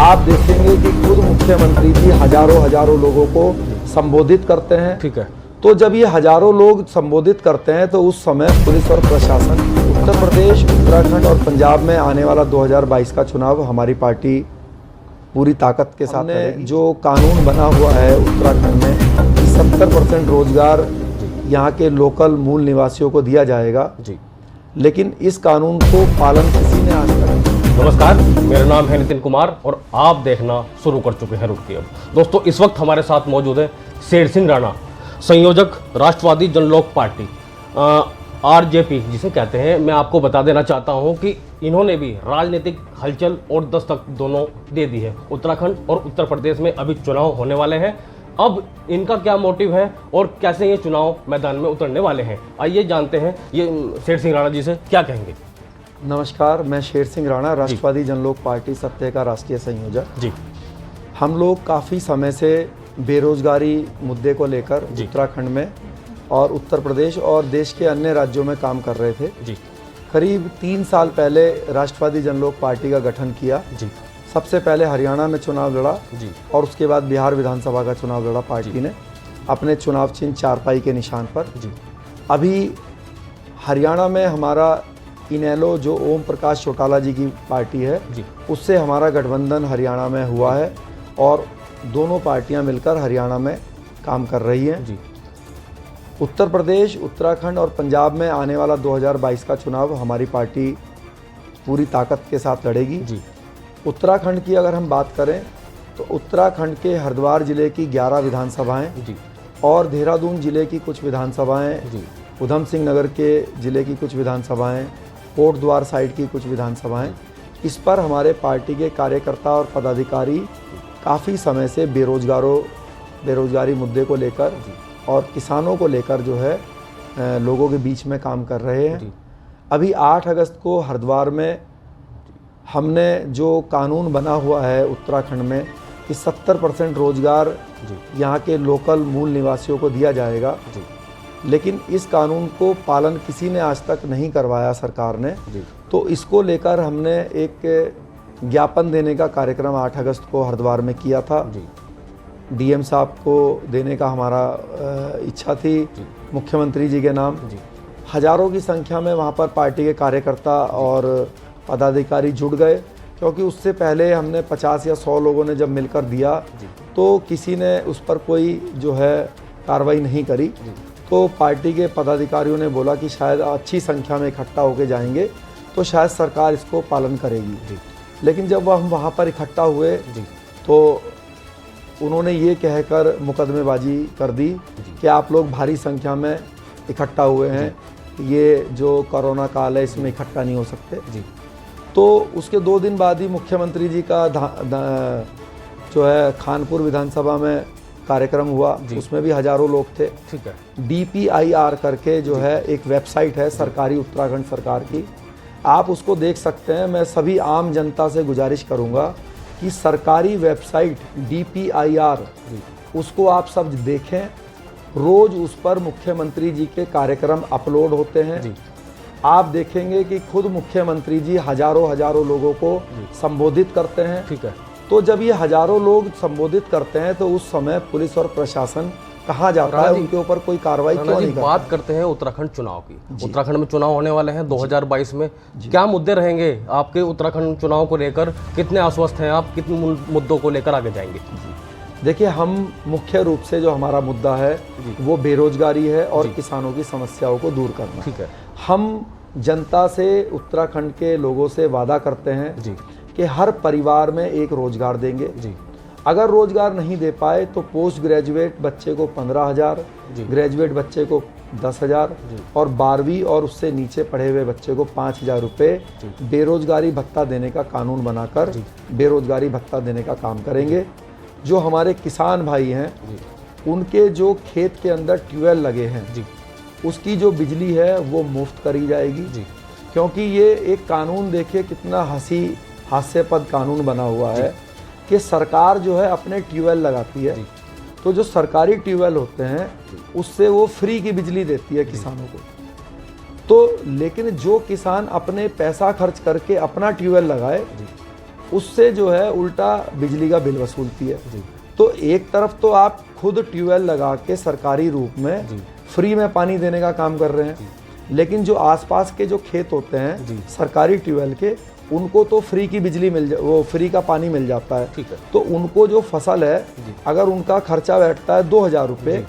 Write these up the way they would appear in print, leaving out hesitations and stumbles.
आप देखेंगे कि खुद मुख्यमंत्री जी हजारों लोगों को संबोधित करते हैं। ठीक है। तो जब ये हजारों लोग संबोधित करते हैं तो उस समय पुलिस और प्रशासन, उत्तर प्रदेश, उत्तराखंड और पंजाब में आने वाला 2022 का चुनाव हमारी पार्टी पूरी ताकत के साथ लड़ेगी। जो कानून बना हुआ है उत्तराखंड में कि 70% रोजगार यहाँ के लोकल मूल निवासियों को दिया जाएगा जी, लेकिन इस कानून को पालन किसी ने आज तक। नमस्कार, मेरा नाम है नितिन कुमार और आप देखना शुरू कर चुके हैं रुकती अब। दोस्तों, इस वक्त हमारे साथ मौजूद है शेर सिंह राणा, संयोजक राष्ट्रवादी जनलोक पार्टी आरजेपी जिसे कहते हैं। मैं आपको बता देना चाहता हूं कि इन्होंने भी राजनीतिक हलचल और दस्तक दोनों दे दी है। उत्तराखंड और उत्तर प्रदेश में अभी चुनाव होने वाले हैं। अब इनका क्या मोटिव है और कैसे ये चुनाव मैदान में उतरने वाले हैं, आइए जानते हैं ये शेर सिंह राणा जी से क्या कहेंगे। नमस्कार, मैं शेर सिंह राणा, राष्ट्रवादी जनलोक पार्टी सत्य का राष्ट्रीय संयोजक जी। हम लोग काफ़ी समय से बेरोजगारी मुद्दे को लेकर उत्तराखंड में और उत्तर प्रदेश और देश के अन्य राज्यों में काम कर रहे थे जी। करीब 3 साल पहले राष्ट्रवादी जनलोक पार्टी का गठन किया जी। सबसे पहले हरियाणा में चुनाव लड़ा जी और उसके बाद बिहार विधानसभा का चुनाव लड़ा पार्टी ने अपने चुनाव चिन्ह चारपाई के निशान पर जी। अभी हरियाणा में हमारा इनेलो जो ओम प्रकाश चौटाला जी की पार्टी है जी, उससे हमारा गठबंधन हरियाणा में हुआ है और दोनों पार्टियां मिलकर हरियाणा में काम कर रही हैं जी। उत्तर प्रदेश, उत्तराखंड और पंजाब में आने वाला 2022 का चुनाव हमारी पार्टी पूरी ताकत के साथ लड़ेगी जी। उत्तराखंड की अगर हम बात करें तो उत्तराखंड के हरिद्वार जिले की 11 विधानसभाएं जी और देहरादून जिले की कुछ विधानसभाएं जी, उधम सिंह नगर के जिले की कुछ विधानसभाएं, कोटद्वार साइड की कुछ विधानसभाएं, इस पर हमारे पार्टी के कार्यकर्ता और पदाधिकारी काफ़ी समय से बेरोजगारी मुद्दे को लेकर और किसानों को लेकर जो है लोगों के बीच में काम कर रहे हैं। अभी 8 अगस्त को हरिद्वार में हमने जो कानून बना हुआ है उत्तराखंड में कि 70% रोजगार यहाँ के लोकल मूल निवासियों को दिया जाएगा, लेकिन इस कानून को पालन किसी ने आज तक नहीं करवाया सरकार ने। तो इसको लेकर हमने एक ज्ञापन देने का कार्यक्रम 8 अगस्त को हरिद्वार में किया था। डीएम साहब को देने का हमारा इच्छा थी मुख्यमंत्री जी के नाम। हजारों की संख्या में वहाँ पर पार्टी के कार्यकर्ता और पदाधिकारी जुट गए, क्योंकि उससे पहले हमने 50 या 100 लोगों ने जब मिलकर दिया तो किसी ने उस पर कोई जो है कार्रवाई नहीं करी। तो पार्टी के पदाधिकारियों ने बोला कि शायद अच्छी संख्या में इकट्ठा होकर जाएंगे तो शायद सरकार इसको पालन करेगी। लेकिन जब हम वहाँ पर इकट्ठा हुए तो उन्होंने ये कहकर मुकदमेबाजी कर दी कि आप लोग भारी संख्या में इकट्ठा हुए हैं, ये जो कोरोना काल है इसमें इकट्ठा नहीं हो सकते। तो उसके 2 दिन बाद ही मुख्यमंत्री जी का जो है खानपुर विधानसभा में कार्यक्रम हुआ, उसमें भी हजारों लोग थे। ठीक है। DPIR करके जो है एक वेबसाइट है सरकारी, उत्तराखंड सरकार की, आप उसको देख सकते हैं। मैं सभी आम जनता से गुजारिश करूंगा कि सरकारी वेबसाइट DPIR उसको आप सब देखें। रोज उस पर मुख्यमंत्री जी के कार्यक्रम अपलोड होते हैं। आप देखेंगे कि खुद मुख्यमंत्री जी हजारों लोगों को संबोधित करते हैं। ठीक है। तो जब ये हजारों लोग संबोधित करते हैं तो उस समय पुलिस और प्रशासन कहाँ जाता है, उनके ऊपर कोई कार्रवाई क्यों नहीं करता? बात करते हैं उत्तराखंड चुनाव की। उत्तराखंड में चुनाव होने वाले हैं 2022 में, क्या मुद्दे रहेंगे आपके उत्तराखंड चुनाव को लेकर? कितने आश्वस्त हैं आप, कितने मुद्दों को लेकर आगे जाएंगे? देखिए, हम मुख्य रूप से जो हमारा मुद्दा है वो बेरोजगारी है और किसानों की समस्याओं को दूर करना। ठीक है। हम जनता से, उत्तराखंड के लोगों से वादा करते हैं कि हर परिवार में एक रोजगार देंगे जी। अगर रोजगार नहीं दे पाए तो पोस्ट ग्रेजुएट बच्चे को 15,000, ग्रेजुएट बच्चे को 10,000 और 12वीं और उससे नीचे पढ़े हुए बच्चे को 5,000 रुपये बेरोजगारी भत्ता देने का कानून बनाकर बेरोजगारी भत्ता देने का काम करेंगे। जो हमारे किसान भाई हैं उनके जो खेत के अंदर ट्यूबवेल लगे हैं उसकी जो बिजली है वो मुफ्त करी जाएगी, क्योंकि ये एक कानून देखिए कितना हास्यास्पद कानून बना हुआ है कि सरकार जो है अपने ट्यूबवेल लगाती है, तो जो सरकारी ट्यूबवेल होते हैं उससे वो फ्री की बिजली देती है किसानों को। तो लेकिन जो किसान अपने पैसा खर्च करके अपना ट्यूबवेल लगाए उससे जो है उल्टा बिजली का बिल वसूलती है। तो एक तरफ तो आप खुद ट्यूबवेल लगा के सरकारी रूप में फ्री में पानी देने का काम कर रहे हैं, लेकिन जो आसपास के जो खेत होते हैं सरकारी ट्यूबवेल के, उनको तो फ्री की बिजली वो फ्री का पानी मिल जाता है। ठीक है। तो उनको जो फसल है, अगर उनका खर्चा बैठता है 2000 रुपये,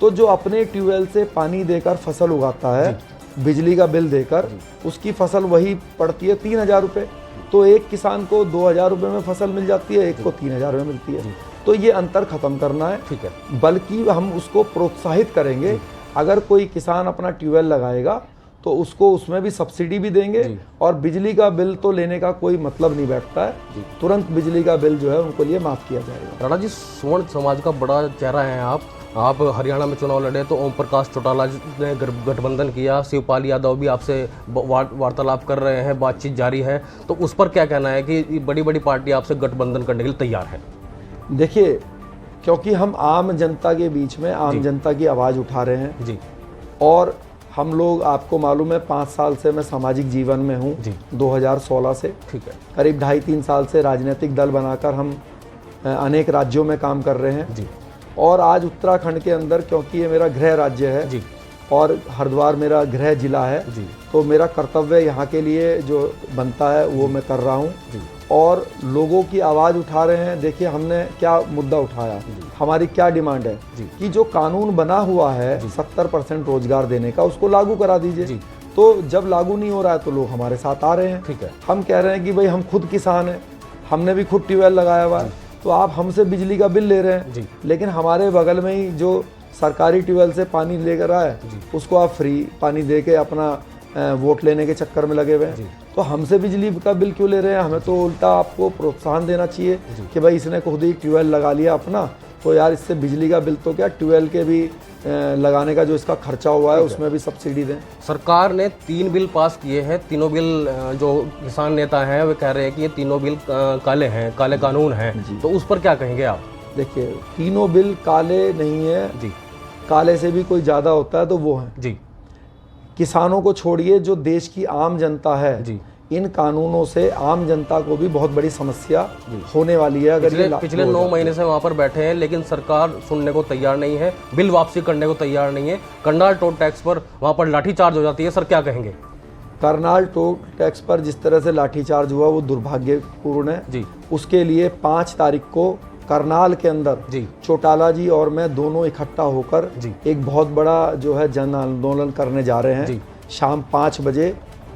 तो जो अपने ट्यूबवेल से पानी देकर फसल उगाता है बिजली का बिल देकर, उसकी फसल वही पड़ती है 3000 रुपये। तो एक किसान को 2000 रुपये में फसल मिल जाती है, एक को 3000 में मिलती है। तो ये अंतर खत्म करना है। ठीक है। बल्कि हम उसको प्रोत्साहित करेंगे, अगर कोई किसान अपना ट्यूबवेल लगाएगा तो उसको उसमें भी सब्सिडी भी देंगे, और बिजली का बिल तो लेने का कोई मतलब नहीं बैठता है, तुरंत बिजली का बिल जो है उनको लिए माफ़ किया जाएगा। राणा जी, स्वर्ण समाज का बड़ा चेहरा है आप हरियाणा में चुनाव लड़े तो ओम प्रकाश चौटाला ने गठबंधन किया, शिवपाल यादव भी आपसे वार्तालाप कर रहे हैं, बातचीत जारी है, तो उस पर क्या कहना है कि बड़ी बड़ी पार्टी आपसे गठबंधन करने के लिए तैयार है? देखिए, क्योंकि हम आम जनता के बीच में आम जनता की आवाज़ उठा रहे हैं जी, और हम लोग, आपको मालूम है 5 साल से मैं सामाजिक जीवन में हूँ, 2016 से। ठीक है। करीब 2.5-3 साल से राजनीतिक दल बनाकर हम अनेक राज्यों में काम कर रहे हैं जी। और आज उत्तराखंड के अंदर, क्योंकि ये मेरा गृह राज्य है जी, और हरिद्वार मेरा गृह जिला है जी, तो मेरा कर्तव्य यहाँ के लिए जो बनता है वो मैं कर रहा हूँ जी, और लोगों की आवाज़ उठा रहे हैं। देखिए, हमने क्या मुद्दा उठाया, हमारी क्या डिमांड है कि जो कानून बना हुआ है 70% रोजगार देने का, उसको लागू करा दीजिए। तो जब लागू नहीं हो रहा है तो लोग हमारे साथ आ रहे हैं। ठीक है। हम कह रहे हैं कि भाई हम खुद किसान हैं, हमने भी खुद ट्यूबवेल लगाया हुआ है, तो आप हमसे बिजली का बिल ले रहे हैं, लेकिन हमारे बगल में ही जो सरकारी ट्यूबवेल से पानी लेकर आए उसको आप फ्री पानी दे के अपना वोट लेने के चक्कर में लगे हुए हैं। तो हमसे बिजली का बिल क्यों ले रहे हैं? हमें तो उल्टा आपको प्रोत्साहन देना चाहिए कि भाई इसने खुद ही ट्यूबवेल लगा लिया अपना, तो यार इससे बिजली का बिल तो क्या, ट्यूबवेल के भी लगाने का जो इसका खर्चा हुआ है उसमें भी सब्सिडी दें। सरकार ने 3 बिल पास किए हैं, तीनों बिल जो किसान नेता हैं वे कह रहे हैं कि ये तीनों बिल काले हैं, काले कानून हैं, तो उस पर क्या कहेंगे आप? देखिए, तीनों बिल काले नहीं है जी, काले से भी कोई ज़्यादा होता है तो वो है जी। किसानों को छोड़िए, जो देश की आम जनता है जी, इन कानूनों से आम जनता को भी बहुत बड़ी समस्या होने वाली है। अगर पिछले 9 महीने से वहाँ पर बैठे हैं, लेकिन सरकार सुनने को तैयार नहीं है, बिल वापसी करने को तैयार नहीं है। करनाल टोल टैक्स पर वहाँ पर लाठीचार्ज हो जाती है, सर क्या कहेंगे? करनाल टोल टैक्स पर जिस तरह से लाठीचार्ज हुआ वो दुर्भाग्यपूर्ण है जी। उसके लिए 5 तारीख को करनाल के अंदर जी, चौटाला जी और मैं दोनों इकट्ठा होकर एक बहुत बड़ा जो है जन आंदोलन करने जा रहे हैं। शाम 5 बजे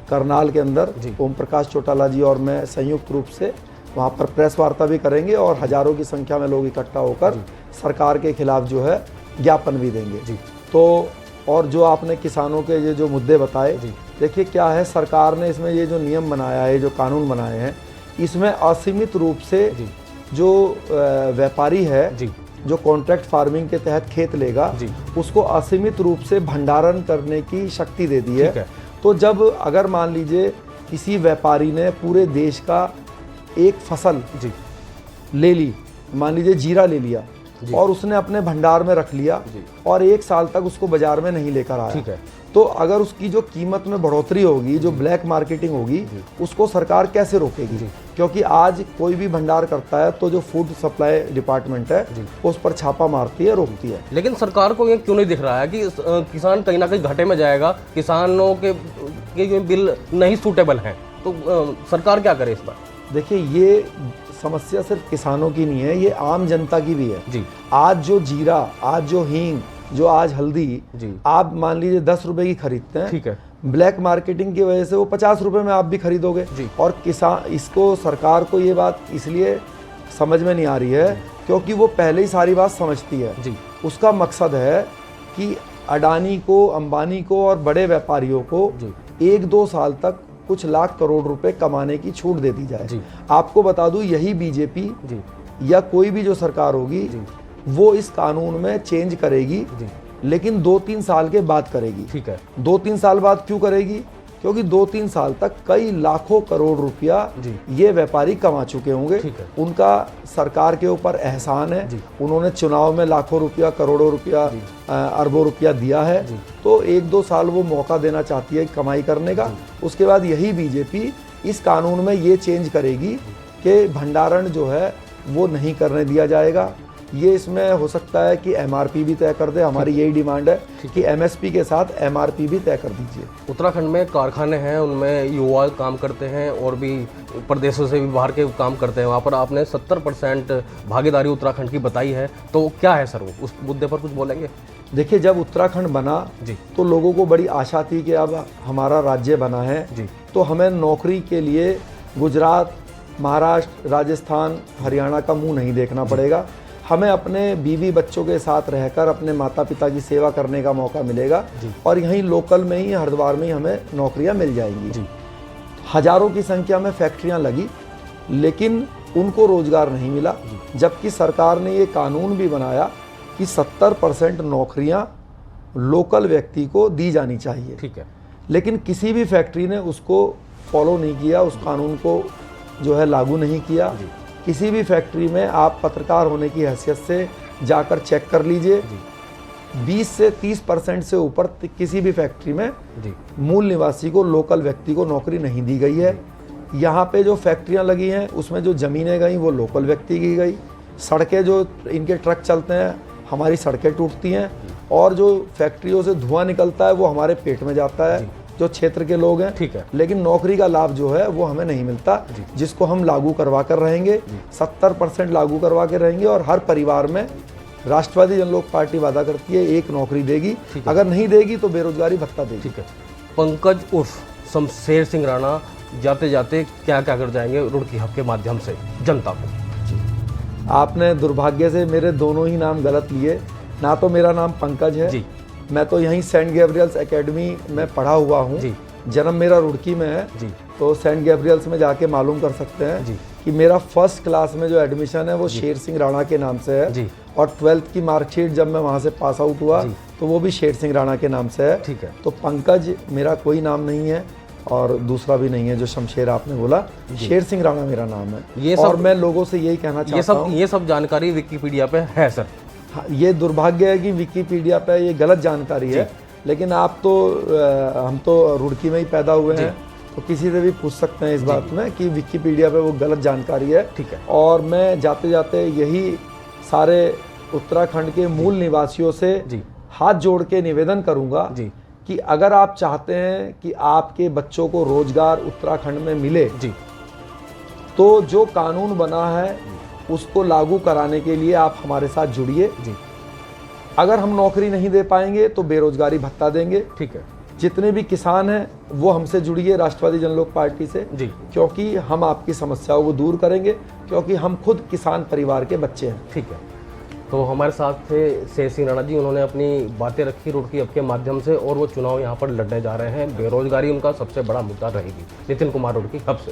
करनाल के अंदर ओम प्रकाश चौटाला जी और मैं संयुक्त रूप से वहाँ पर प्रेस वार्ता भी करेंगे और हजारों की संख्या में लोग इकट्ठा होकर सरकार के खिलाफ जो है ज्ञापन भी देंगे। तो और जो आपने किसानों के ये जो मुद्दे बताए, देखिए क्या है, सरकार ने इसमें ये जो नियम बनाया है, जो कानून बनाए हैं, इसमें असीमित रूप से जो व्यापारी है जो कॉन्ट्रैक्ट फार्मिंग के तहत खेत लेगा उसको असीमित रूप से भंडारण करने की शक्ति दे दी है। तो जब अगर मान लीजिए किसी व्यापारी ने पूरे देश का एक फसल ले ली, मान लीजिए जीरा ले लिया और उसने अपने भंडार में रख लिया और 1 साल तक उसको बाजार में नहीं लेकर आया, तो अगर उसकी जो कीमत में बढ़ोतरी होगी, जो ब्लैक मार्केटिंग होगी, उसको सरकार कैसे रोकेगी? क्योंकि आज कोई भी भंडार करता है तो जो फूड सप्लाई डिपार्टमेंट है उस पर छापा मारती है, रोकती है। लेकिन सरकार को ये क्यों नहीं दिख रहा है कि किसान कहीं ना कहीं घाटे में जाएगा, किसानों के बिल नहीं सूटेबल हैं, तो सरकार क्या करे इस पर? देखिए, ये समस्या सिर्फ किसानों की नहीं है, ये आम जनता की भी है। आज जो जीरा, आज जो हींग, जो आज हल्दी आप मान लीजिए 10 रुपए की खरीदते हैं, ठीक है, ब्लैक मार्केटिंग की वजह से वो 50 रुपए में आप भी खरीदोगे। और किसान, इसको सरकार को ये बात इसलिए समझ में नहीं आ रही है क्योंकि वो पहले ही सारी बात समझती है। उसका मकसद है कि अडानी को, अंबानी को और बड़े व्यापारियों को 1-2 साल तक कुछ लाख करोड़ रुपए कमाने की छूट दे दी जाए। आपको बता दूं, यही बीजेपी या कोई भी जो सरकार होगी वो इस कानून में चेंज करेगी, लेकिन 2-3 साल के बाद करेगी। ठीक है। 2-3 साल बाद क्यों करेगी? क्योंकि 2-3 साल तक कई लाखों करोड़ रुपया ये व्यापारी कमा चुके होंगे, उनका सरकार के ऊपर एहसान है, उन्होंने चुनाव में लाखों रुपया, करोड़ों रुपया, अरबों रुपया दिया है, तो 1-2 साल वो मौका देना चाहती है कमाई करने का। उसके बाद यही बीजेपी इस कानून में ये चेंज करेगी कि भंडारण जो है वो नहीं करने दिया जाएगा। ये इसमें हो सकता है कि एमआरपी भी तय कर दे, हमारी यही डिमांड है कि एमएसपी के साथ एमआरपी भी तय कर दीजिए। उत्तराखंड में कारखाने हैं, उनमें युवा काम करते हैं और भी प्रदेशों से भी बाहर के काम करते हैं। वहाँ पर आपने 70% भागीदारी उत्तराखंड की बताई है, तो क्या है सर वो, उस मुद्दे पर कुछ बोलेंगे? देखिए, जब उत्तराखंड बना जी तो लोगों को बड़ी आशा थी कि अब हमारा राज्य बना है जी तो हमें नौकरी के लिए गुजरात, महाराष्ट्र, राजस्थान, हरियाणा का मुंह नहीं देखना पड़ेगा। हमें अपने बीवी बच्चों के साथ रहकर अपने माता पिता की सेवा करने का मौका मिलेगा और यहीं लोकल में ही, हरिद्वार में ही हमें नौकरियां मिल जाएंगी। जी। हजारों की संख्या में फैक्ट्रियां लगी, लेकिन उनको रोजगार नहीं मिला, जबकि सरकार ने ये कानून भी बनाया कि 70% नौकरियां लोकल व्यक्ति को दी जानी चाहिए। ठीक है। लेकिन किसी भी फैक्ट्री ने उसको फॉलो नहीं किया, उस कानून को जो है लागू नहीं किया। किसी भी फैक्ट्री में आप पत्रकार होने की हैसियत से जाकर चेक कर लीजिए, 20 से 30% से ऊपर किसी भी फैक्ट्री में मूल निवासी को, लोकल व्यक्ति को नौकरी नहीं दी गई है। यहाँ पे जो फैक्ट्रियाँ लगी हैं उसमें जो ज़मीनें गई वो लोकल व्यक्ति की गई। सड़कें, जो इनके ट्रक चलते हैं, हमारी सड़कें टूटती हैं और जो फैक्ट्रियों से धुआं निकलता है वो हमारे पेट में जाता है, जो क्षेत्र के लोग हैं। ठीक है। लेकिन नौकरी का लाभ जो है वो हमें नहीं मिलता, जिसको हम लागू करवा कर रहेंगे। 70% लागू करवा के रहेंगे और हर परिवार में राष्ट्रवादी जनलोक पार्टी वादा करती है एक नौकरी देगी, अगर नहीं देगी तो बेरोजगारी भत्ता देगी। ठीक है। पंकज उर्फ शमशेर सिंह राणा जाते जाते क्या क्या कर जाएंगे रुड़की हब के माध्यम से जनता को? आपने दुर्भाग्य से मेरे दोनों ही नाम गलत लिए। ना तो मेरा नाम पंकज है जी। मैं तो यहीं सेंट गैब्रियल्स एकेडमी में पढ़ा हुआ हूँ। जन्म मेरा रुड़की में है जी। तो सेंट गैब्रियल्स में जाके मालूम कर सकते हैं जी। कि मेरा फर्स्ट क्लास में जो एडमिशन है वो शेर सिंह राणा के नाम से है जी। और 12th की मार्कशीट जब मैं वहाँ से पास आउट हुआ तो वो भी शेर सिंह राणा के नाम से है। ठीक है। तो पंकज मेरा कोई नाम नहीं है और दूसरा भी नहीं है जो शमशेर आपने बोला, शेर सिंह राणा मेरा नाम है। ये और मैं लोगों से यही कहना चाहता हूँ, ये सब जानकारी विकिपीडिया पे है सर। हाँ, ये दुर्भाग्य है कि विकिपीडिया पे ये गलत जानकारी है, लेकिन आप तो हम तो रुड़की में ही पैदा हुए हैं तो किसी से भी पूछ सकते हैं इस बात में कि विकिपीडिया पे वो गलत जानकारी है। ठीक है। और मैं जाते जाते यही सारे उत्तराखंड के मूल निवासियों से हाथ जोड़ के निवेदन करूंगा कि अगर आप चाहते हैं कि आपके बच्चों को रोजगार उत्तराखंड में मिले तो जो कानून बना है उसको लागू कराने के लिए आप हमारे साथ जुड़िए। अगर हम नौकरी नहीं दे पाएंगे तो बेरोजगारी भत्ता देंगे। ठीक है। जितने भी किसान हैं वो हमसे जुड़िए राष्ट्रवादी जनलोक पार्टी से, क्योंकि हम आपकी समस्याओं को दूर करेंगे, क्योंकि हम खुद किसान परिवार के बच्चे हैं। ठीक है। तो हमारे साथ थे शेर सिंह राणा जी, उन्होंने अपनी बातें रखी रुड़की हब के माध्यम से और वो चुनाव यहाँ पर लड़ने जा रहे हैं। बेरोजगारी उनका सबसे बड़ा मुद्दा रहेगी। नितिन कुमार रुड़की हब से।